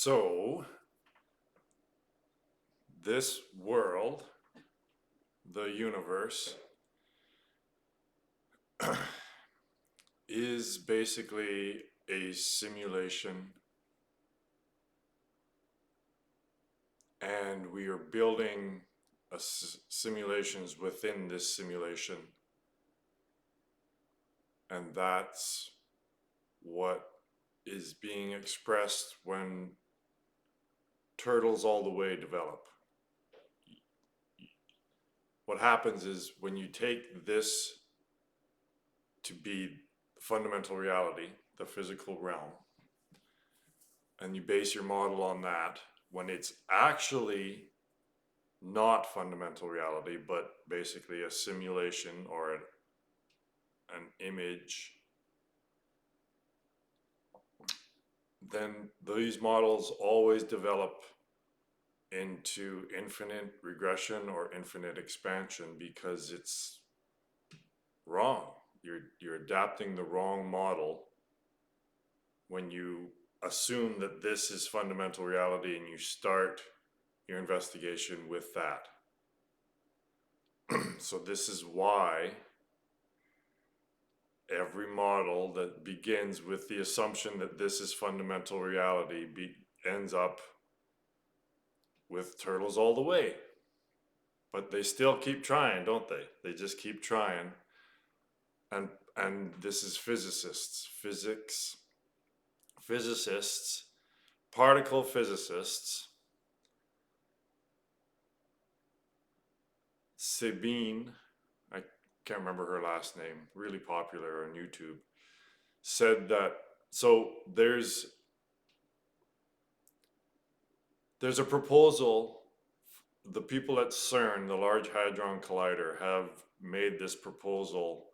So, this world, the universe, is basically a simulation, and we are building simulations within this simulation, and that's what is being expressed when turtles all the way develop. What happens is when you take this to be fundamental reality, the physical realm, and you base your model on that, when it's actually not fundamental reality, but basically a simulation or an image, then these models always develop into infinite regression or infinite expansion because it's wrong. You're adapting the wrong model when you assume that this is fundamental reality and you start your investigation with that. So this is why every model that begins with the assumption that this is fundamental reality ends up with turtles all the way. But they still keep trying, don't they? They just keep trying. And this is physicists, particle physicists. Sabine, I can't remember her last name, really popular on YouTube, said that, so there's a proposal. The people at CERN, the Large Hadron Collider, have made this proposal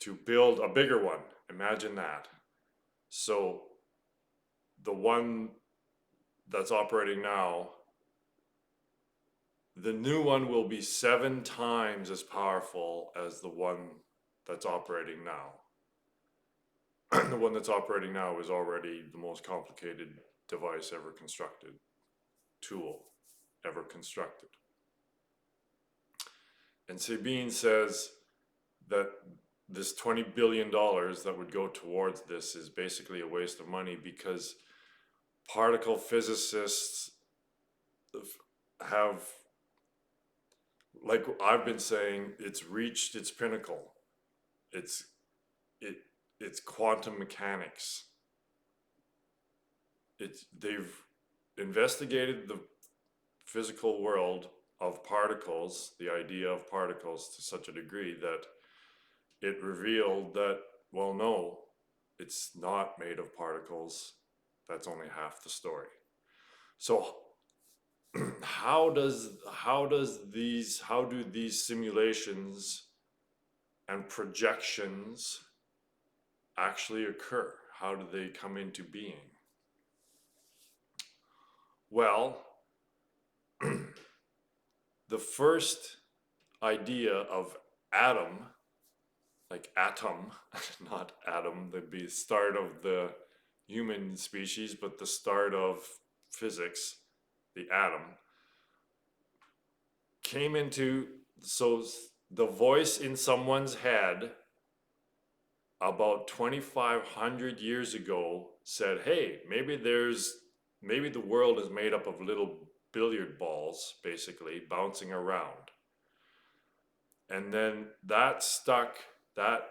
to build a bigger one. Imagine that. So the one that's operating now, the new one will be 7 times as powerful as the one that's operating now. The one that's operating now is already the most complicated device ever constructed, tool ever constructed. And Sabine says that this $20 billion that would go towards this is basically a waste of money because particle physicists have, like I've been saying, it's reached its pinnacle. It's quantum mechanics. They've investigated the physical world of particles, the idea of particles, to such a degree that it revealed that, well, no, it's not made of particles. That's only half the story. So how do these simulations and projections actually occur? How do they come into being? Well, the first idea of atom, like atom, not atom, that'd be the start of the human species, but the start of physics, the atom, came into, so the voice in someone's head about 2,500 years ago said, hey, maybe the world is made up of little billiard balls, basically, bouncing around. And then that stuck, that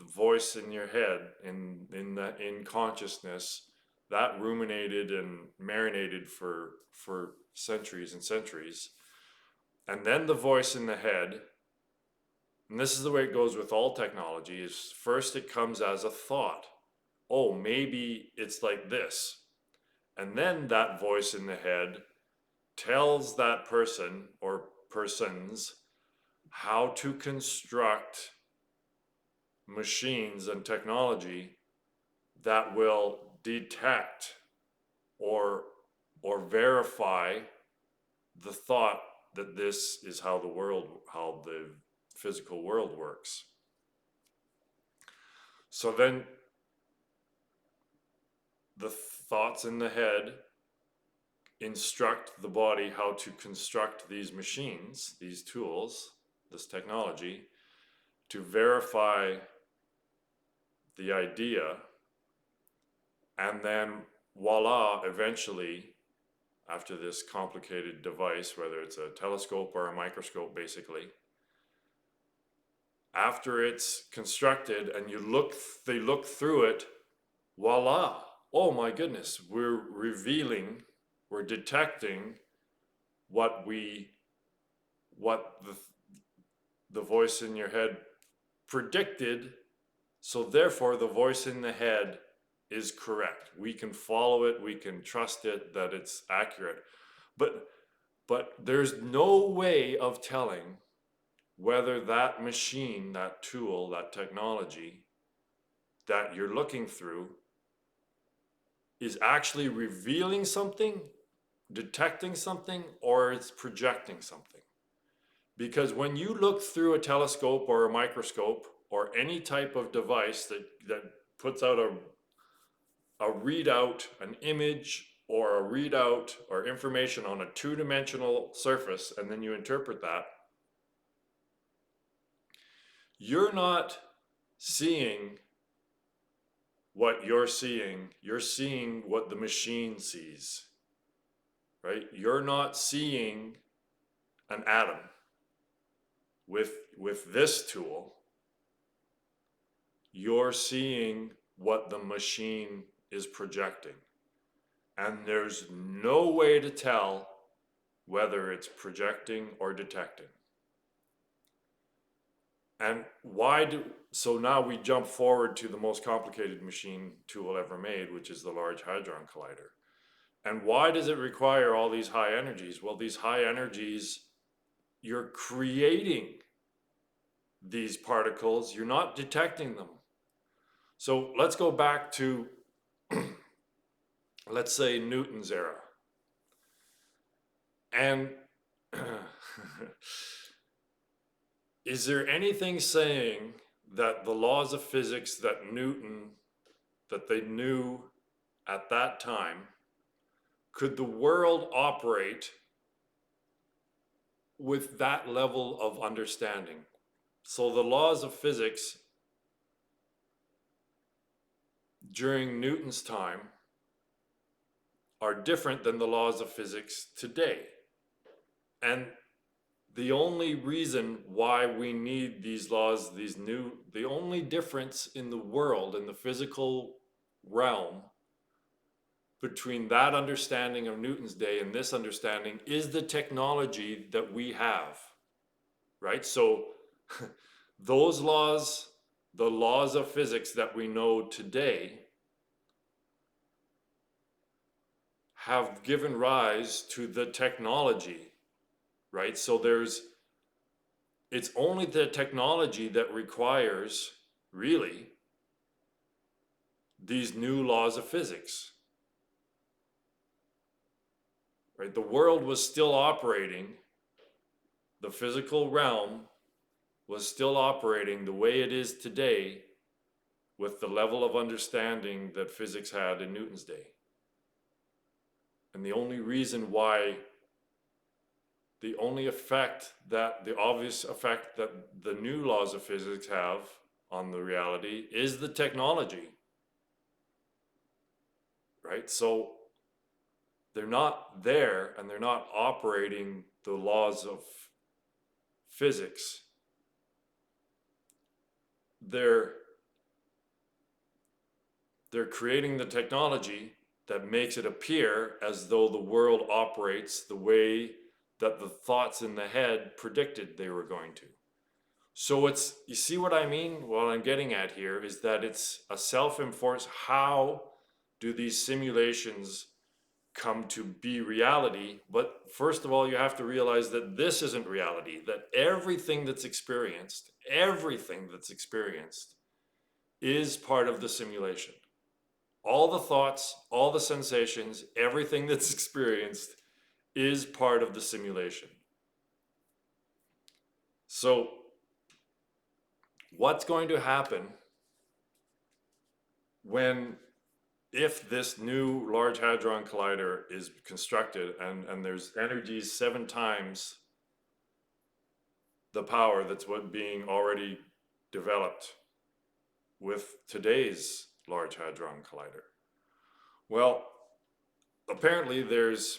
voice in your head, in consciousness, that ruminated and marinated for centuries and centuries. And then the voice in the head, and this is the way it goes with all technology, is first it comes as a thought. Oh, maybe it's like this. And then that voice in the head tells that person or persons how to construct machines and technology that will detect or verify the thought that this is how the physical world works. So then the thoughts in the head instruct the body how to construct these machines, these tools, this technology, to verify the idea, and then voila, eventually, after this complicated device, whether it's a telescope or a microscope, basically, after it's constructed and they look through it, voila, oh my goodness, we're detecting what the voice in your head predicted. So therefore the voice in the head is correct. We can follow it, we can trust it, that it's accurate. But there's no way of telling whether that machine, that tool, that technology that you're looking through is actually revealing something, detecting something, or it's projecting something. Because when you look through a telescope or a microscope or any type of device that puts out a readout, an image, or a readout or information on a two-dimensional surface, and then you interpret that, you're not seeing what you're seeing what the machine sees, right? You're not seeing an atom with this tool. You're seeing what the machine is projecting. And there's no way to tell whether it's projecting or detecting. And so now we jump forward to the most complicated machine tool ever made, which is the Large Hadron Collider. And why does it require all these high energies? Well, these high energies, you're creating these particles, you're not detecting them. So let's go back to, let's say, Newton's era. And is there anything saying that the laws of physics that they knew at that time, could the world operate with that level of understanding? So the laws of physics during Newton's time are different than the laws of physics today. And the only reason why we need these laws, the only difference in the world, in the physical realm, between that understanding of Newton's day and this understanding is the technology that we have, right? So those laws, the laws of physics that we know today, have given rise to the technology, right? So it's only the technology that requires, really, these new laws of physics, right? The world was still operating, the physical realm was still operating the way it is today with the level of understanding that physics had in Newton's day. And the only reason why, the obvious effect that the new laws of physics have on the reality is the technology, right? So they're not there and they're not operating the laws of physics. They're creating the technology that makes it appear as though the world operates the way that the thoughts in the head predicted they were going to. So you see what I mean? What I'm getting at here is that it's a self-enforced. How do these simulations come to be reality? But first of all, you have to realize that this isn't reality, that everything that's experienced is part of the simulation. All the thoughts, all the sensations, everything that's experienced is part of the simulation. So what's going to happen when if this new Large Hadron Collider is constructed and there's energies 7 times the power that's what being already developed with today's Large Hadron Collider. Well, apparently the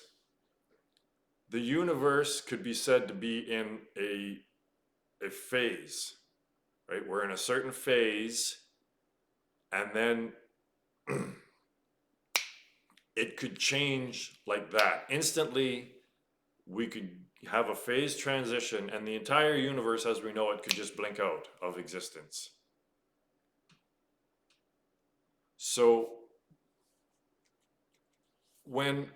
universe could be said to be in a phase, right? We're in a certain phase, and then it could change like that. Instantly, we could have a phase transition, and the entire universe as we know it could just blink out of existence. So when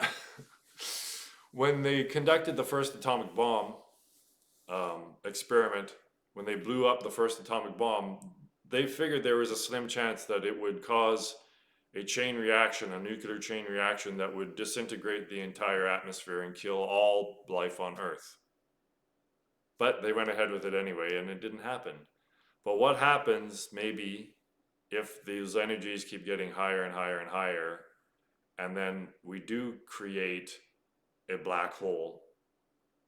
when they conducted the first atomic bomb experiment, when they blew up the first atomic bomb, they figured there was a slim chance that it would cause a chain reaction, a nuclear chain reaction that would disintegrate the entire atmosphere and kill all life on Earth. But they went ahead with it anyway, and it didn't happen. But what happens maybe if these energies keep getting higher and higher and higher, and then we do create a black hole,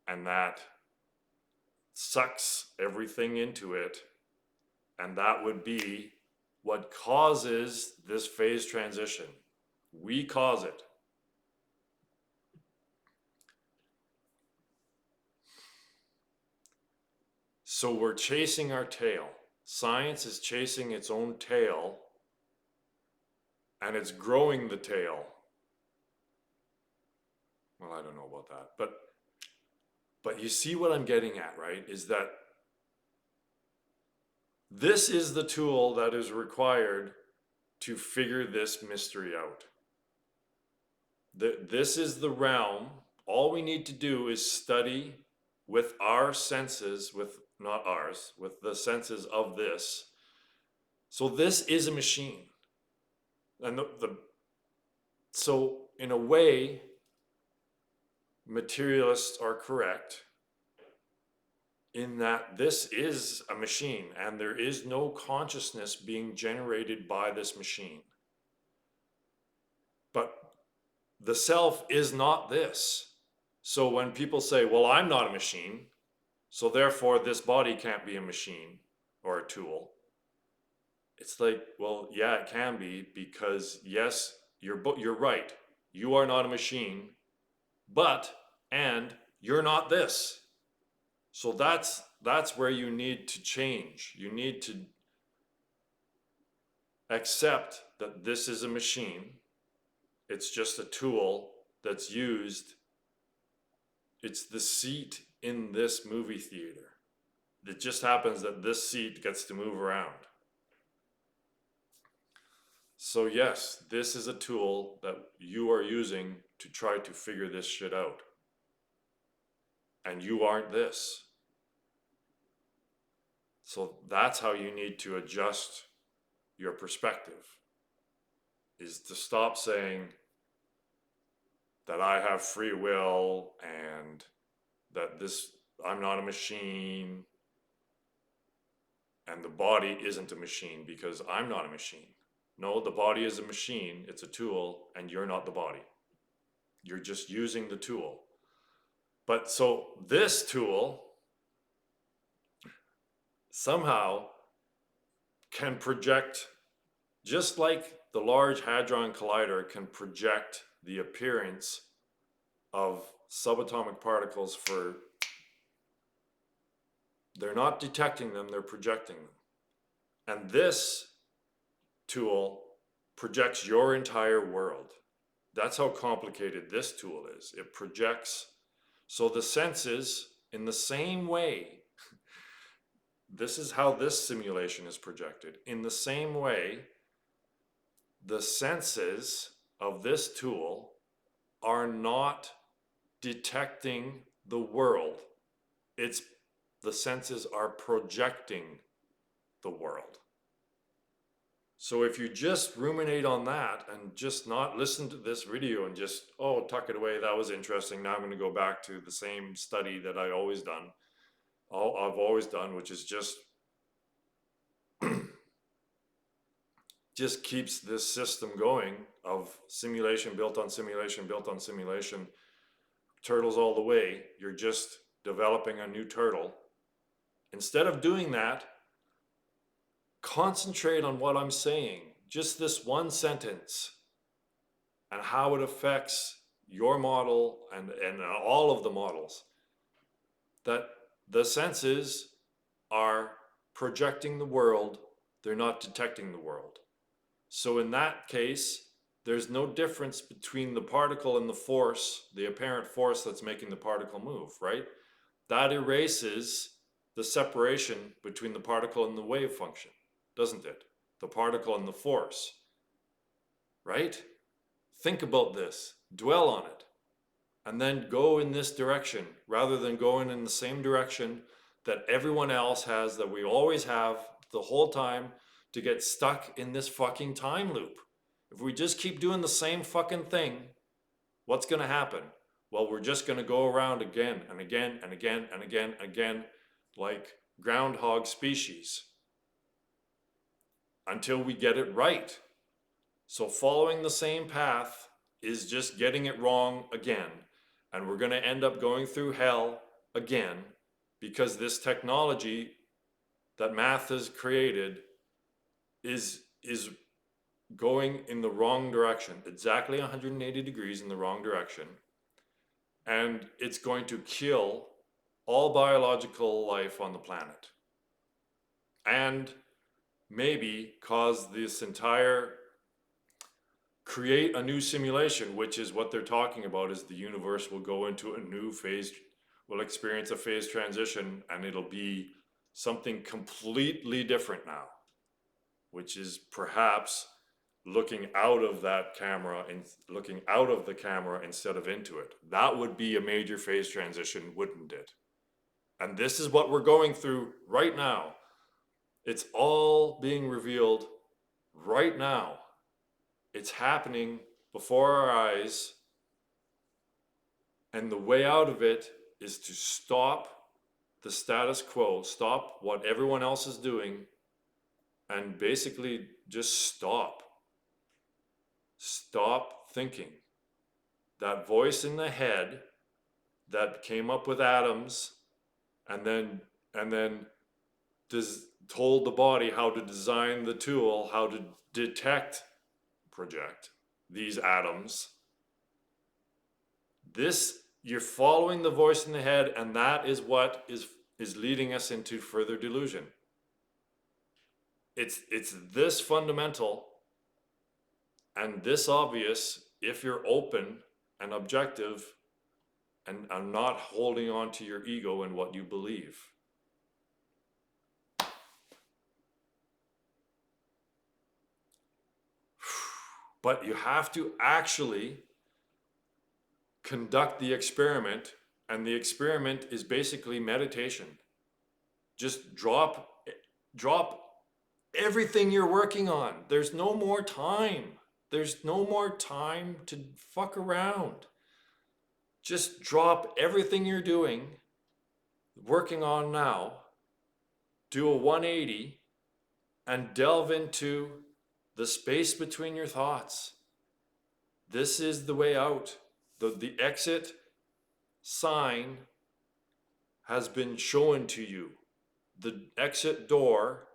and that sucks everything into it, and that would be what causes this phase transition. We cause it. So we're chasing our tail. Science is chasing its own tail, and it's growing the tail. Well, I don't know about that, but you see what I'm getting at, right? Is that this is the tool that is required to figure this mystery out. This is the realm. All we need to do is study with our senses, with not ours, with the senses of this. So this is a machine. And so in a way, materialists are correct in that this is a machine and there is no consciousness being generated by this machine. But the self is not this. So when people say, well, I'm not a machine, so therefore this body can't be a machine or a tool, it's like, well, yeah, it can be, because yes, you're right. You are not a machine, and you're not this. So that's where you need to change. You need to accept that this is a machine. It's just a tool that's used. It's the seat in this movie theater. It just happens that this seat gets to move around. So yes, this is a tool that you are using to try to figure this shit out. And you aren't this. So that's how you need to adjust your perspective, is to stop saying that I have free will and that I'm not a machine and the body isn't a machine because I'm not a machine. No, the body is a machine, it's a tool, and you're not the body. You're just using the tool. But so this tool somehow can project, just like the Large Hadron Collider can project the appearance of subatomic particles they're not detecting them, they're projecting them. And this tool projects your entire world. That's how complicated this tool is. It projects. So the senses, in the same way, this is how this simulation is projected. In the same way, the senses of this tool are not detecting the world. The senses are projecting the world. So if you just ruminate on that and just not listen to this video and just, oh, tuck it away, that was interesting, now I'm going to go back to the same study that I've always done, which is just just keeps this system going of simulation built on simulation built on simulation, turtles all the way. You're just developing a new turtle. Instead of doing that, concentrate on what I'm saying, just this one sentence, and how it affects your model and all of the models. That the senses are projecting the world, they're not detecting the world. So in that case, there's no difference between the particle and the force, the apparent force that's making the particle move, right? That erases the separation between the particle and the wave function, doesn't it? The particle and the force, right? Think about this, dwell on it, and then go in this direction rather than going in the same direction that everyone else has, that we always have the whole time, to get stuck in this fucking time loop. If we just keep doing the same fucking thing, what's going to happen? Well, we're just going to go around again and again and again and again and again, like groundhog species, until we get it right. So following the same path is just getting it wrong again. And we're going to end up going through hell again, because this technology that math has created is going in the wrong direction, exactly 180 degrees in the wrong direction. And it's going to kill all biological life on the planet. And maybe cause this entire, create a new simulation, which is what they're talking about, is the universe will go into a new phase, will experience a phase transition, and it'll be something completely different now, which is perhaps looking out of that camera and looking out of the camera instead of into it. That would be a major phase transition, wouldn't it? And this is what we're going through right now. It's all being revealed right now. It's happening before our eyes. And the way out of it is to stop the status quo, stop what everyone else is doing, and basically just stop. Stop thinking. That voice in the head that came up with atoms and then told the body how to design the tool, how to detect, project these atoms. This, you're following the voice in the head, and that is what is leading us into further delusion. It's this fundamental and this obvious if you're open and objective and not holding on to your ego and what you believe. But you have to actually conduct the experiment, and the experiment is basically meditation. Just drop everything you're working on. There's no more time. There's no more time to fuck around. Just drop everything you're doing, working on now, do a 180, and delve into the space between your thoughts. This is the way out. The exit sign has been shown to you. The exit door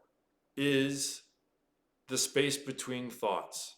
is the space between thoughts.